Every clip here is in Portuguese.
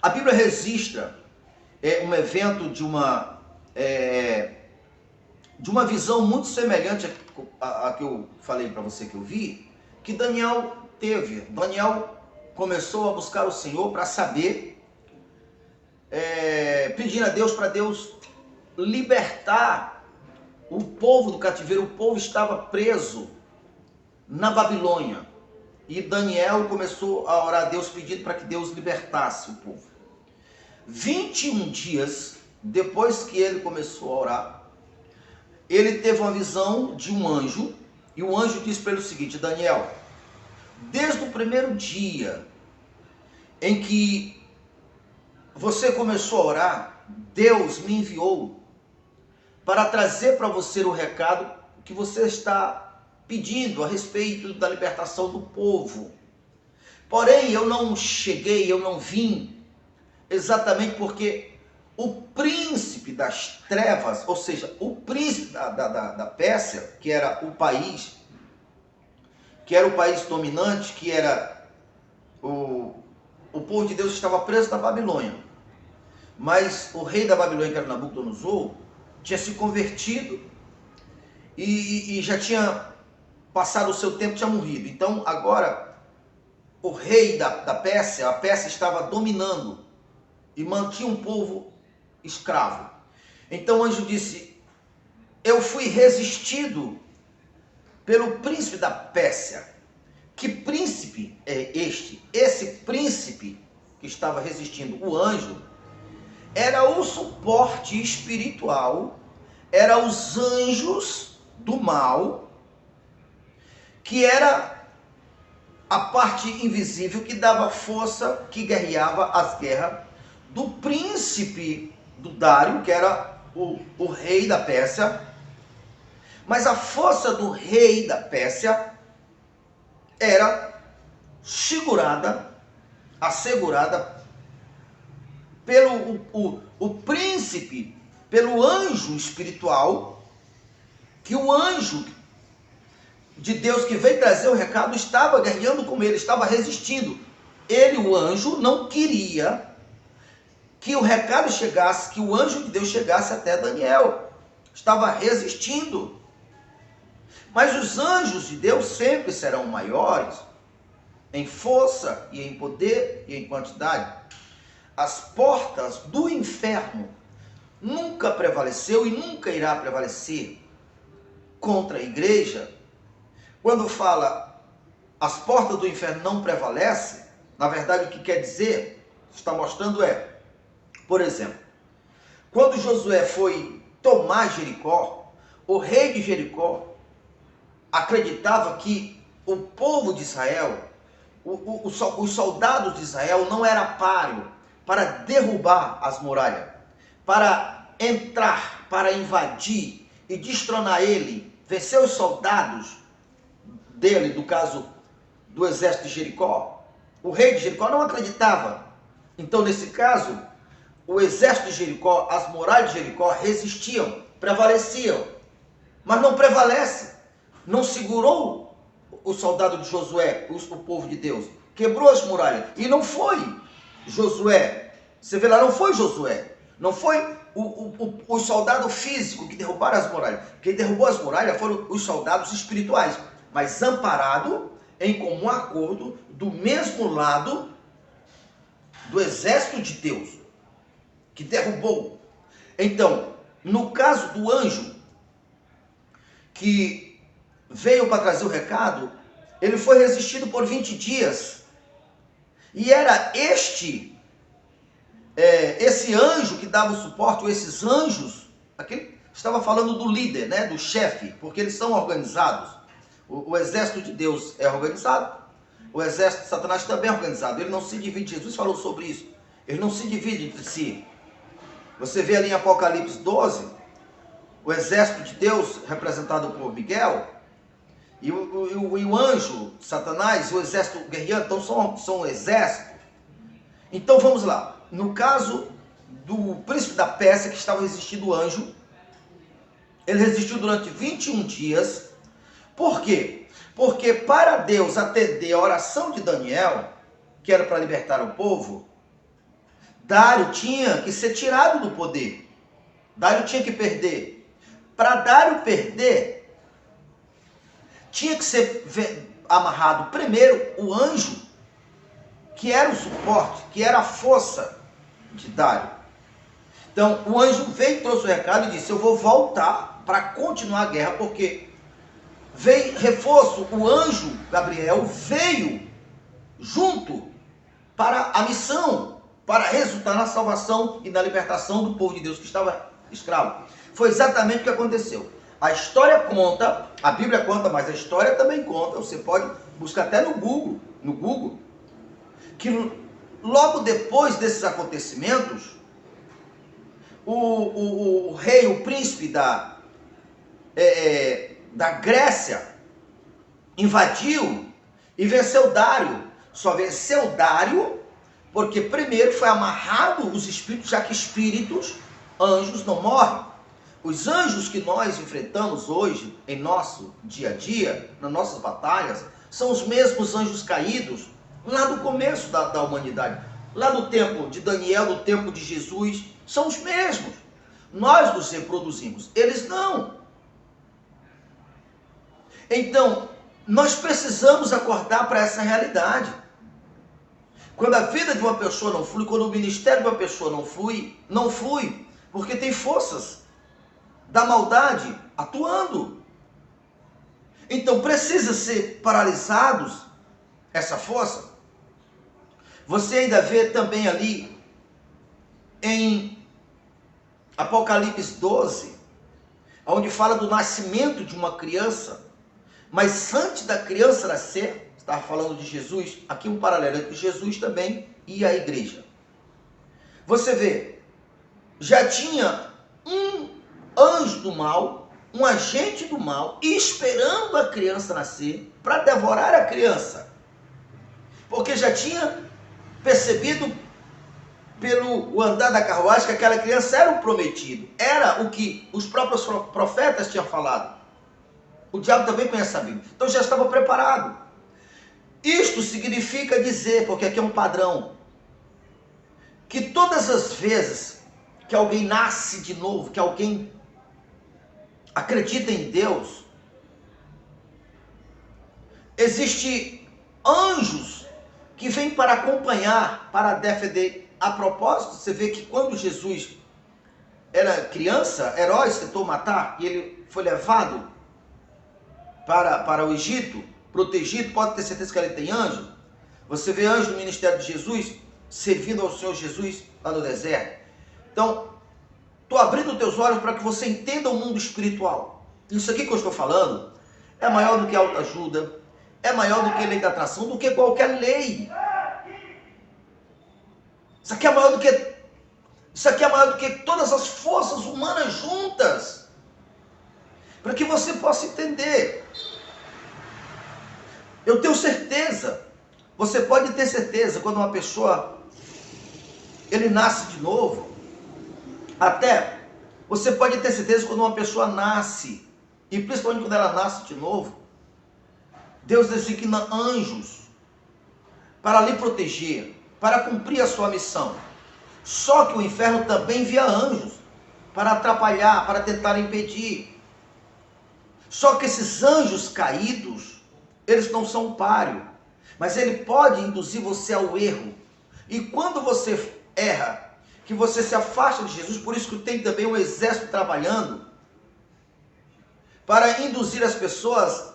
A Bíblia registra um evento de uma visão muito semelhante à que eu falei para você que eu vi, que Daniel teve. Daniel começou a buscar o Senhor para saber, pedindo a Deus para Deus libertar o povo do cativeiro. O povo estava preso na Babilônia. E Daniel começou a orar a Deus pedindo para que Deus libertasse o povo. 21 dias depois que ele começou a orar, ele teve uma visão de um anjo, e o anjo disse para ele o seguinte: Daniel, desde o primeiro dia em que você começou a orar, Deus me enviou para trazer para você o recado que você está pedindo a respeito da libertação do povo. Porém, eu não cheguei, eu não vim, exatamente porque o príncipe das trevas, ou seja, o príncipe da Pérsia, que era o país dominante, que era o povo de Deus, estava preso na Babilônia. Mas o rei da Babilônia, que era Nabucodonosor, tinha se convertido e já tinha passado o seu tempo, tinha morrido. Então agora o rei da Pérsia, a Pérsia estava dominando e mantinha um povo escravo. Então o anjo disse: eu fui resistido pelo príncipe da Pérsia. Que príncipe é este? Esse príncipe que estava resistindo o anjo era o suporte espiritual, era os anjos do mal, que era a parte invisível que dava força, que guerreava as guerras do príncipe do Dário, que era o rei da Pérsia. Mas a força do rei da Pérsia era assegurada pelo o príncipe, pelo anjo espiritual, que o anjo de Deus que veio trazer o recado estava guerreando com ele, estava resistindo. Ele, o anjo, não queria que o recado chegasse, que o anjo de Deus chegasse até Daniel. Estava resistindo. Mas os anjos de Deus sempre serão maiores em força e em poder e em quantidade. As portas do inferno nunca prevaleceu e nunca irá prevalecer contra a igreja. Quando fala as portas do inferno não prevalecem, na verdade o que quer dizer, está mostrando por exemplo, quando Josué foi tomar Jericó, o rei de Jericó acreditava que o povo de Israel, os soldados de Israel não era páreo para derrubar as muralhas, para entrar, para invadir e destronar ele, vencer os soldados dele, do caso do exército de Jericó. O rei de Jericó não acreditava. Então, nesse caso, o exército de Jericó, as muralhas de Jericó resistiam, prevaleciam, mas não prevalece. Não segurou o soldado de Josué, o povo de Deus. Quebrou as muralhas. E não foi Josué. Você vê lá, não foi Josué. Não foi o soldado físico que derrubaram as muralhas. Quem derrubou as muralhas foram os soldados espirituais, mas amparado em comum acordo do mesmo lado do exército de Deus, que derrubou. Então, no caso do anjo que veio para trazer o recado, ele foi resistido por 20 dias. E era esse anjo que dava o suporte, ou esses anjos, aquele estava falando do líder, né, do chefe, porque eles são organizados. O exército de Deus é organizado, o exército de Satanás também é organizado. Ele não se divide, Jesus falou sobre isso. Ele não se divide entre si. Você vê ali em Apocalipse 12, o exército de Deus representado por Miguel, e o anjo, Satanás, o exército guerreiro, então são exércitos. Então vamos lá. No caso do príncipe da Pérsia, que estava resistindo o anjo, ele resistiu durante 21 dias. Por quê? Porque para Deus atender a oração de Daniel, que era para libertar o povo, Dário tinha que ser tirado do poder. Dário tinha que perder. Para Dário perder, tinha que ser amarrado primeiro o anjo, que era o suporte, que era a força de Dário. Então, o anjo veio, trouxe o recado e disse: eu vou voltar para continuar a guerra, porque veio reforço. O anjo Gabriel veio junto para a missão, para resultar na salvação e na libertação do povo de Deus que estava escravo. Foi exatamente o que aconteceu. A história conta, a Bíblia conta, mas a história também conta. Você pode buscar até no Google, que logo depois desses acontecimentos, o rei, o príncipe da Grécia invadiu e venceu Dário. Só venceu Dário porque primeiro foi amarrado os espíritos, já que espíritos, anjos não morrem. Os anjos que nós enfrentamos hoje em nosso dia a dia, nas nossas batalhas, são os mesmos anjos caídos lá do começo da humanidade, lá no tempo de Daniel, no tempo de Jesus, são os mesmos. Nós nos reproduzimos, eles não. Então, nós precisamos acordar para essa realidade. Quando a vida de uma pessoa não flui, quando o ministério de uma pessoa não flui, porque tem forças da maldade atuando. Então, precisa ser paralisados essa força. Você ainda vê também ali em Apocalipse 12, onde fala do nascimento de uma criança, mas antes da criança nascer, estava falando de Jesus, aqui um paralelo entre Jesus também e a igreja. Você vê, já tinha um anjo do mal, um agente do mal, esperando a criança nascer para devorar a criança. Porque já tinha percebido pelo andar da carruagem que aquela criança era o prometido. Era o que os próprios profetas tinham falado. O diabo também conhece a Bíblia. Então já estava preparado. Isto significa dizer, porque aqui é um padrão, que todas as vezes que alguém nasce de novo, que alguém acredita em Deus, existem anjos que vêm para acompanhar, para defender. A propósito, você vê que quando Jesus era criança, Herodes tentou matar, e ele foi levado para o Egito, protegido, pode ter certeza que ele tem anjo. Você vê anjo no ministério de Jesus, servindo ao Senhor Jesus lá no deserto. Então, estou abrindo os teus olhos para que você entenda o mundo espiritual. Isso aqui que eu estou falando é maior do que autoajuda, é maior do que lei da atração, do que qualquer lei. Isso aqui é maior do que todas as forças humanas juntas. Para que você possa entender. Eu tenho certeza, você pode ter certeza, quando uma pessoa, ele nasce de novo, até, você pode ter certeza quando uma pessoa nasce, e principalmente quando ela nasce de novo, Deus designa anjos para lhe proteger, para cumprir a sua missão. Só que o inferno também envia anjos para atrapalhar, para tentar impedir. Só que esses anjos caídos, eles não são páreo, mas ele pode induzir você ao erro. E quando você erra, que você se afasta de Jesus, por isso que tem também um exército trabalhando para induzir as pessoas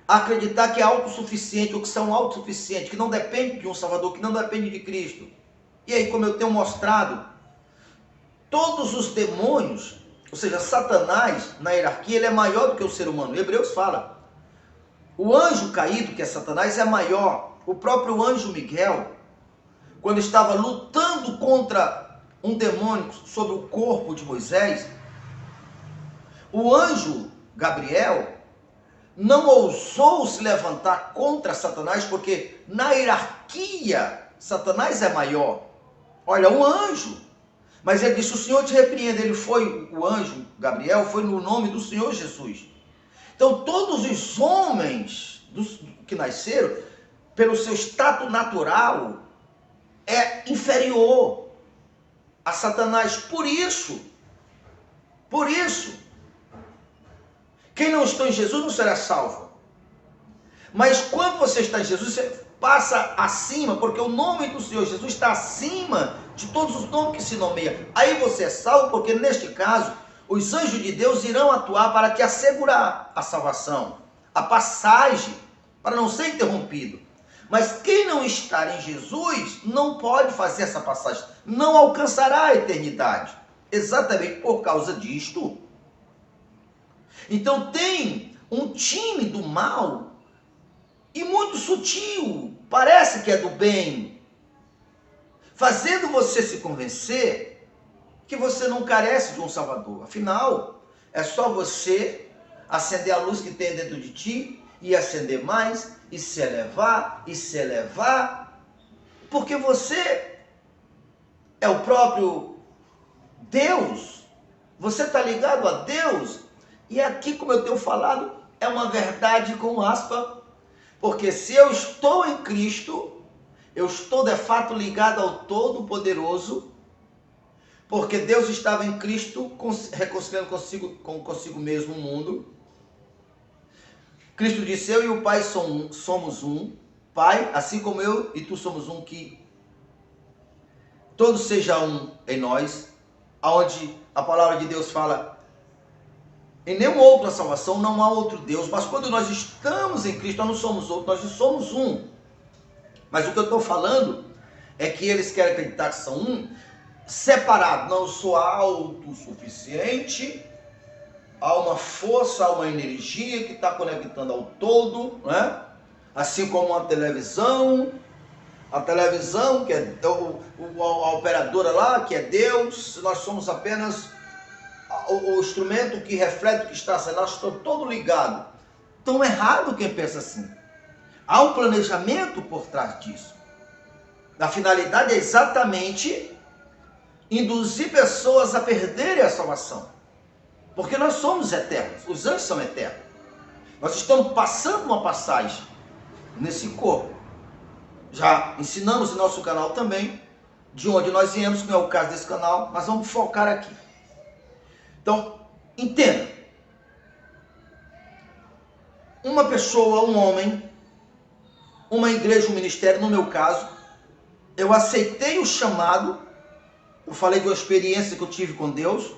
a acreditar que é autossuficiente, ou que são autossuficientes, que não depende de um Salvador, que não depende de Cristo. E aí, como eu tenho mostrado, todos os demônios, ou seja, Satanás, na hierarquia, ele é maior do que o ser humano. Hebreus fala, o anjo caído, que é Satanás, é maior. O próprio anjo Miguel, quando estava lutando contra um demônio sobre o corpo de Moisés, o anjo Gabriel não ousou se levantar contra Satanás, porque na hierarquia Satanás é maior. Olha, um anjo. Mas ele disse, o Senhor te repreende. Ele foi, o anjo Gabriel, foi no nome do Senhor Jesus. Então todos os homens que nasceram, pelo seu status natural, é inferior. a Satanás. Por isso, quem não está em Jesus não será salvo. Mas quando você está em Jesus, você passa acima, porque o nome do Senhor Jesus está acima de todos os nomes que se nomeiam. Aí você é salvo, porque neste caso, os anjos de Deus irão atuar para te assegurar a salvação, a passagem, para não ser interrompido. Mas quem não estar em Jesus não pode fazer essa passagem, não alcançará a eternidade, exatamente por causa disto. Então tem um time do mal, e muito sutil, parece que é do bem, fazendo você se convencer que você não carece de um Salvador. Afinal, é só você acender a luz que tem dentro de ti, e acender mais, e se elevar, porque você é o próprio Deus, você está ligado a Deus, e aqui, como eu tenho falado, é uma verdade com aspa, porque se eu estou em Cristo, eu estou de fato ligado ao Todo-Poderoso, porque Deus estava em Cristo, reconciliando consigo mesmo o mundo. Cristo disse, eu e o Pai somos um. Pai, assim como eu e tu somos um, que todos sejam um em nós, aonde a palavra de Deus fala, em nenhuma outra salvação não há outro Deus, mas quando nós estamos em Cristo, nós não somos outro, nós somos um. Mas o que eu estou falando é que eles querem acreditar que são um, separado. Não, eu sou autossuficiente, há uma força, há uma energia que está conectando ao todo, né? Assim como a televisão que é a operadora lá, que é Deus, nós somos apenas o instrumento que reflete o que está sendo, nós estamos todos ligados. Tão errado quem pensa assim. Há um planejamento por trás disso. A finalidade é exatamente induzir pessoas a perderem a salvação. Porque nós somos eternos, os anjos são eternos. Nós estamos passando uma passagem nesse corpo. Já ensinamos em nosso canal também, de onde nós viemos, que não é o caso desse canal, mas vamos focar aqui. Então, entenda. Uma pessoa, um homem, uma igreja, um ministério, no meu caso, eu aceitei o chamado, eu falei de uma experiência que eu tive com Deus,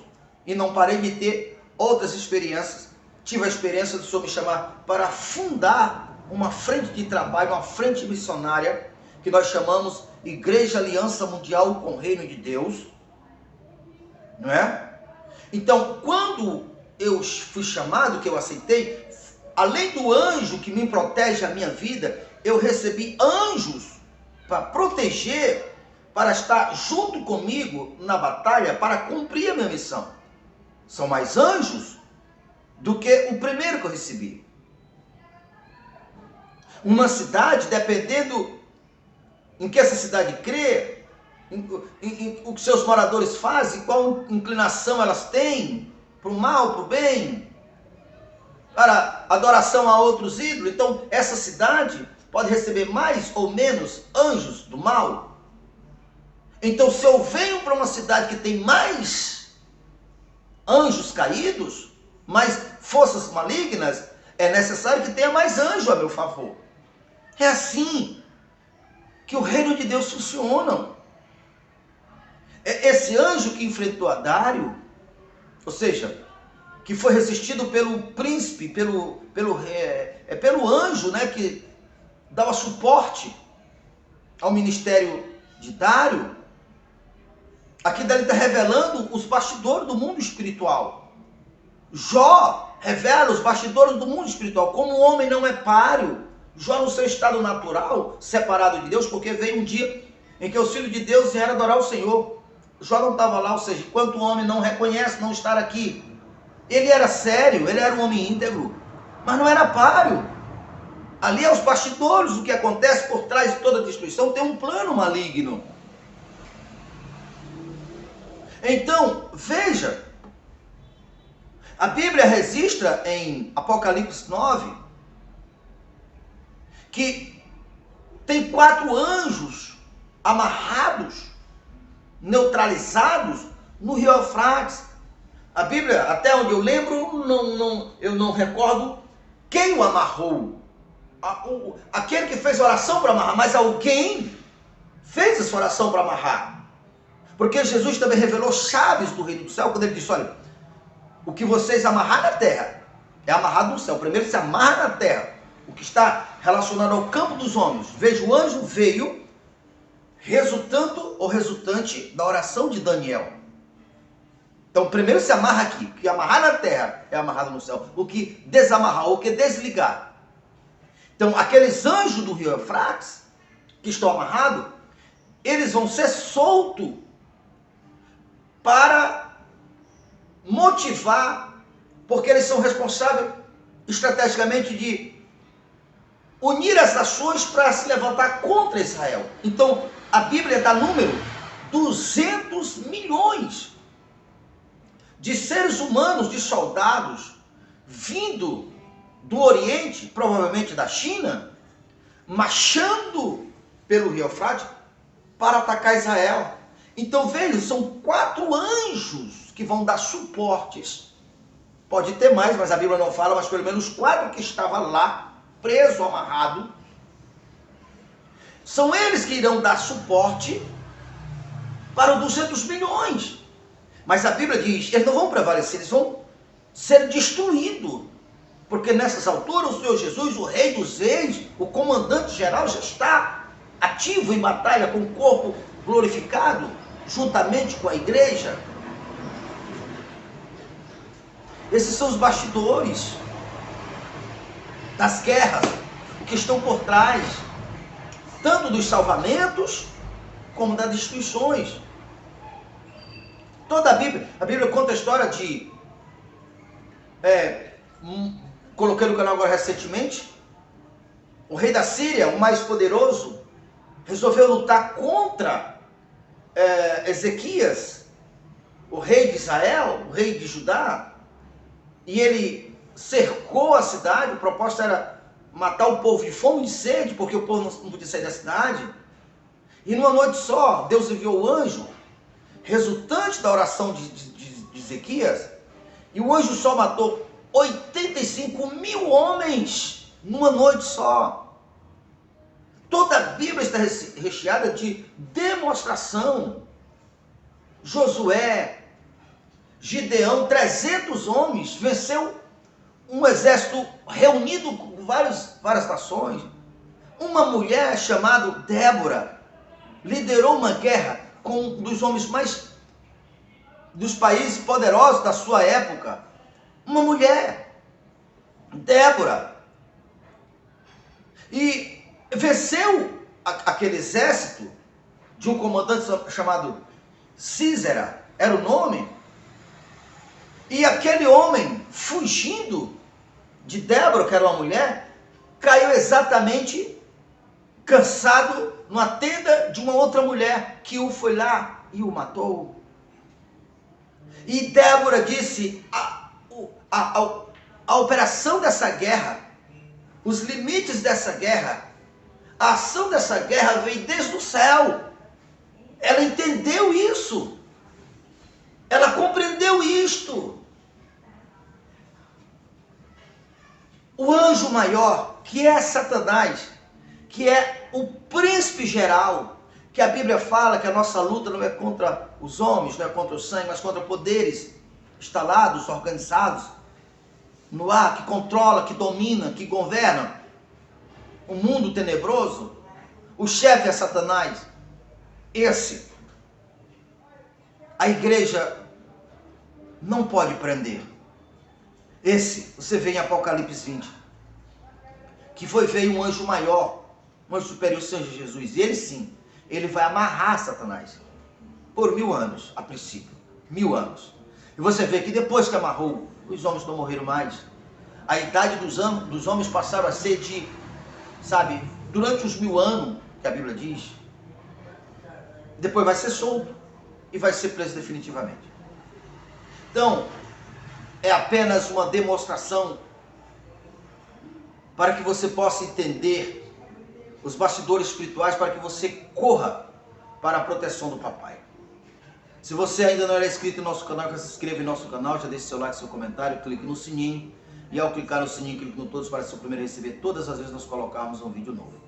e não parei de ter outras experiências. Tive a experiência do Senhor me chamar para fundar uma frente de trabalho, uma frente missionária, que nós chamamos Igreja Aliança Mundial com o Reino de Deus, não é? Então, quando eu fui chamado, que eu aceitei, além do anjo que me protege a minha vida, eu recebi anjos para proteger, para estar junto comigo na batalha, para cumprir a minha missão. São mais anjos do que o primeiro que eu recebi. Uma cidade, dependendo em que essa cidade crê, o que seus moradores fazem, qual inclinação elas têm, para o mal, para o bem, para adoração a outros ídolos. Então, essa cidade pode receber mais ou menos anjos do mal. Então, se eu venho para uma cidade que tem mais anjos caídos, mais forças malignas, é necessário que tenha mais anjo a meu favor. É assim que o reino de Deus funciona. Esse anjo que enfrentou a Dário, ou seja, que foi resistido pelo príncipe, pelo anjo, né, que dava suporte ao ministério de Dário, aqui dele está revelando os bastidores do mundo espiritual. Jó revela os bastidores do mundo espiritual, como o homem não é páreo. Jó, no seu estado natural, separado de Deus, porque veio um dia em que os filhos de Deus vieram adorar o Senhor. Jó não estava lá, ou seja, enquanto o homem não reconhece não estar aqui. Ele era sério, ele era um homem íntegro, mas não era páreo. Ali é os bastidores, o que acontece por trás de toda destruição, tem um plano maligno. Então, veja, a Bíblia registra em Apocalipse 9, que tem 4 anjos amarrados neutralizados no rio Eufrates. A Bíblia, até onde eu lembro, eu não recordo quem o amarrou. Aquele que fez oração para amarrar, mas alguém fez essa oração para amarrar. Porque Jesus também revelou chaves do reino do céu, quando ele disse, olha, o que vocês amarrar na terra, é amarrado no céu. Primeiro se amarra na terra. O que está relacionado ao campo dos homens. Veja, o anjo veio resultante da oração de Daniel. Então, primeiro se amarra aqui. O que amarrar na terra é amarrado no céu. O que desamarrar, o que desligar. Então, aqueles anjos do rio Eufrates, que estão amarrados, eles vão ser soltos para motivar, porque eles são responsáveis estrategicamente de unir as nações para se levantar contra Israel. Então, a Bíblia dá número 200 milhões de seres humanos, de soldados, vindo do Oriente, provavelmente da China, marchando pelo rio Eufrates para atacar Israel. Então, veja, são 4 anjos que vão dar suportes. Pode ter mais, mas a Bíblia não fala, mas pelo menos 4 que estavam lá, preso, amarrado. São eles que irão dar suporte para os 200 milhões. Mas a Bíblia diz, eles não vão prevalecer, eles vão ser destruídos. Porque nessas alturas o Senhor Jesus, o Rei dos Reis, o comandante geral, já está ativo em batalha com o corpo glorificado, juntamente com a igreja. Esses são os bastidores das guerras, o que estão por trás, tanto dos salvamentos, como das destruições. Toda a Bíblia conta a história de, coloquei no canal agora recentemente, o rei da Síria, o mais poderoso, resolveu lutar contra Ezequias, o rei de Israel, o rei de Judá, e ele cercou a cidade. O propósito era matar o povo de fome e de sede, porque o povo não podia sair da cidade. E numa noite só, Deus enviou o anjo, resultante da oração de Ezequias, e o anjo só matou 85 mil homens numa noite só. Toda a Bíblia está recheada de demonstração. Josué, Gideão, 300 homens, venceu um exército reunido com várias nações. Uma mulher chamada Débora liderou uma guerra com um dos homens dos países poderosos da sua época. Uma mulher, Débora, e venceu aquele exército de um comandante chamado Císera, era o nome. E aquele homem, fugindo de Débora, que era uma mulher, caiu exatamente cansado numa tenda de uma outra mulher, que o foi lá e o matou. E Débora disse, a operação dessa guerra, os limites dessa guerra, a ação dessa guerra veio desde o céu. Ela entendeu isso. Ela compreendeu isto. O anjo maior, que é Satanás, que é o príncipe geral, que a Bíblia fala que a nossa luta não é contra os homens, não é contra o sangue, mas contra poderes instalados, organizados no ar, que controla, que domina, que governa o mundo tenebroso. O chefe é Satanás. Esse, a igreja não pode prender. Esse, você vê em Apocalipse 20, que veio um anjo maior, um anjo superior, o Senhor Jesus. E ele sim, ele vai amarrar Satanás por 1000 anos, a princípio. 1000 anos. E você vê que depois que amarrou, os homens não morreram mais. A idade dos homens passaram a ser de, durante os 1000 anos, que a Bíblia diz. Depois vai ser solto e vai ser preso definitivamente. Então, é apenas uma demonstração para que você possa entender os bastidores espirituais, para que você corra para a proteção do papai. Se você ainda não é inscrito em nosso canal, se inscreva em nosso canal, já deixe seu like, seu comentário, clique no sininho. E ao clicar no sininho, clique no todos para ser o primeiro a receber todas as vezes que nós colocarmos um vídeo novo.